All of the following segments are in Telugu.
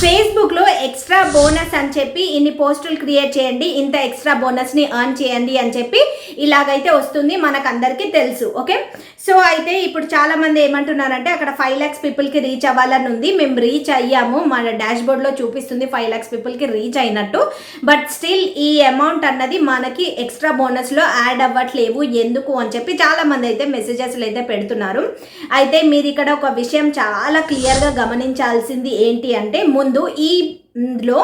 ఫేస్బుక్లో ఎక్స్ట్రా బోనస్ అని చెప్పి ఇన్ని పోస్టులు క్రియేట్ చేయండి, ఇంత ఎక్స్ట్రా బోనస్ని ఎర్న్ చేయండి అని చెప్పి ఇలాగైతే వస్తుంది, మనకందరికీ తెలుసు. ఓకే, సో అయితే ఇప్పుడు చాలామంది ఏమంటున్నారంటే అక్కడ 5 lakhs పీపుల్కి రీచ్ అవ్వాలని ఉంది, మేము రీచ్ అయ్యాము, మన డాష్ బోర్డ్లో చూపిస్తుంది 5 lakhs పీపుల్కి రీచ్ అయినట్టు, బట్ స్టిల్ ఈ అమౌంట్ అన్నది మనకి ఎక్స్ట్రా బోనస్లో యాడ్ అవ్వట్లేవు ఎందుకు అని చెప్పి చాలామంది అయితే మెసేజెస్లు అయితే పెడుతున్నారు. అయితే మీరు ఇక్కడ ఒక విషయం చాలా క్లియర్గా గమనించాల్సింది ఏంటి అంటే, ముందు ఈలో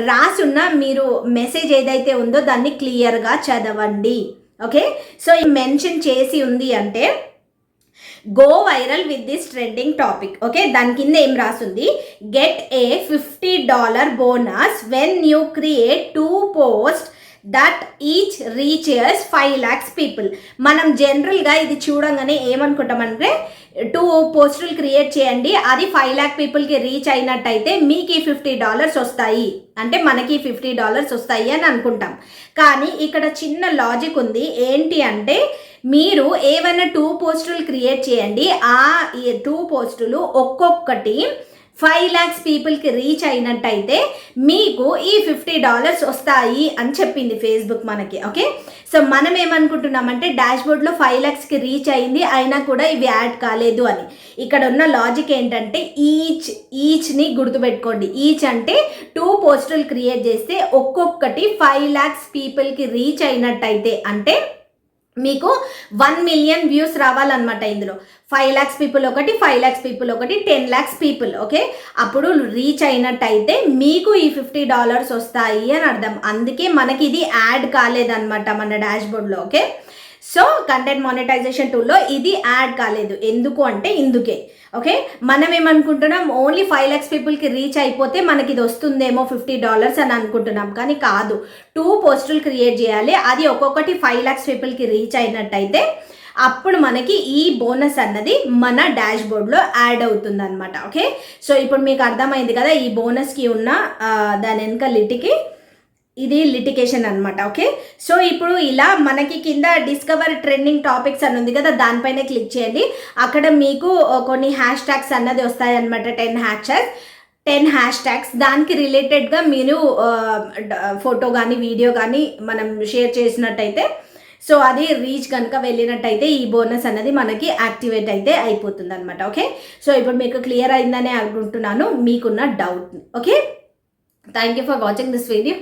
రాసున్న మీరు మెసేజ్ ఏదైతే ఉందో దాన్ని క్లియర్గా చదవండి. ఓకే, సో ఈ మెన్షన్ చేసి ఉంది అంటే go viral with this trending topic. Okay, దాని కింద ఏం రాస్తుంది, get a $50 bonus when you create 2 posts that each reaches 5 lakhs people. మనం జనరల్గా ఇది చూడంగానే ఏమనుకుంటామంటే 2 పోస్టులు క్రియేట్ చేయండి, అది 5 lakh పీపుల్కి రీచ్ అయినట్టయితే మీకు $50 వస్తాయి, అంటే మనకి $50 వస్తాయి అని అనుకుంటాం. కానీ ఇక్కడ చిన్న లాజిక్ ఉంది, ఏంటి అంటే మీరు ఏమైనా 2 పోస్టులు క్రియేట్ చేయండి, ఆ 2 పోస్టులు ఒక్కొక్కటి 5 lakhs పీపుల్కి రీచ్ అయినట్టయితే మీకు ఈ $50 వస్తాయి అని చెప్పింది ఫేస్బుక్ మనకి. ఓకే, సో మనం ఏమనుకుంటున్నామంటే డాష్ బోర్డ్లో 5 lakhsకి రీచ్ అయింది అయినా కూడా ఇవి యాడ్ కాలేదు అని. ఇక్కడ ఉన్న లాజిక్ ఏంటంటే ఈచ్ని గుర్తుపెట్టుకోండి. ఈచ్ అంటే 2 పోస్టులు క్రియేట్ చేస్తే ఒక్కొక్కటి 5 lakhs పీపుల్కి రీచ్ అయినట్టయితే, అంటే మీకు 1 million వ్యూస్ రావాలన్నమాట. ఇందులో 5 lakhs పీపుల్ ఒకటి, 5 lakhs పీపుల్ ఒకటి, 10 lakhs పీపుల్. ఓకే, అప్పుడు రీచ్ అయినట్టయితే మీకు ఈ $50 వస్తాయి అని అర్థం. అందుకే మనకి ఇది యాడ్ కాలేదన్నమాట మన డాష్ బోర్డ్లో. ఓకే, సో కంటెంట్ మానిటైజేషన్ టూల్లో ఇది యాడ్ కాలేదు, ఎందుకు అంటే ఇందుకే. ఓకే, మనం ఏమనుకుంటున్నాం, ఓన్లీ 5 lakhs పీపుల్కి రీచ్ అయిపోతే మనకి ఇది వస్తుందేమో $50 అని అనుకుంటున్నాం, కానీ కాదు. 2 పోస్టులు క్రియేట్ చేయాలి, అది ఒక్కొక్కటి 5 lakhs పీపుల్కి రీచ్ అయినట్టయితే అప్పుడు మనకి ఈ బోనస్ అన్నది మన డాష్ బోర్డ్లో యాడ్ అవుతుంది అనమాట. ఓకే, సో ఇప్పుడు మీకు అర్థమైంది కదా ఈ బోనస్కి ఉన్న దాని వెనుక ఇది లిటికేషన్ అనమాట. ఓకే, సో ఇప్పుడు ఇలా మనకి కింద డిస్కవర్ ట్రెండింగ్ టాపిక్స్ అని ఉంది కదా, దానిపైన క్లిక్ చేయండి. అక్కడ మీకు కొన్ని హ్యాష్ ట్యాగ్స్ అన్నది వస్తాయి అనమాట, 10 హ్యాష్ ట్యాగ్స్. దానికి రిలేటెడ్గా మీరు ఫోటో కానీ వీడియో కానీ మనం షేర్ చేసినట్టయితే, సో అది రీచ్ కనుక వెళ్ళినట్టయితే ఈ బోనస్ అన్నది మనకి యాక్టివేట్ అయితే అయిపోతుంది అనమాట. ఓకే, సో ఇప్పుడు మీకు క్లియర్ అయిందని అనుకుంటున్నాను మీకున్న డౌట్ని. Okay, thank you for watching this video.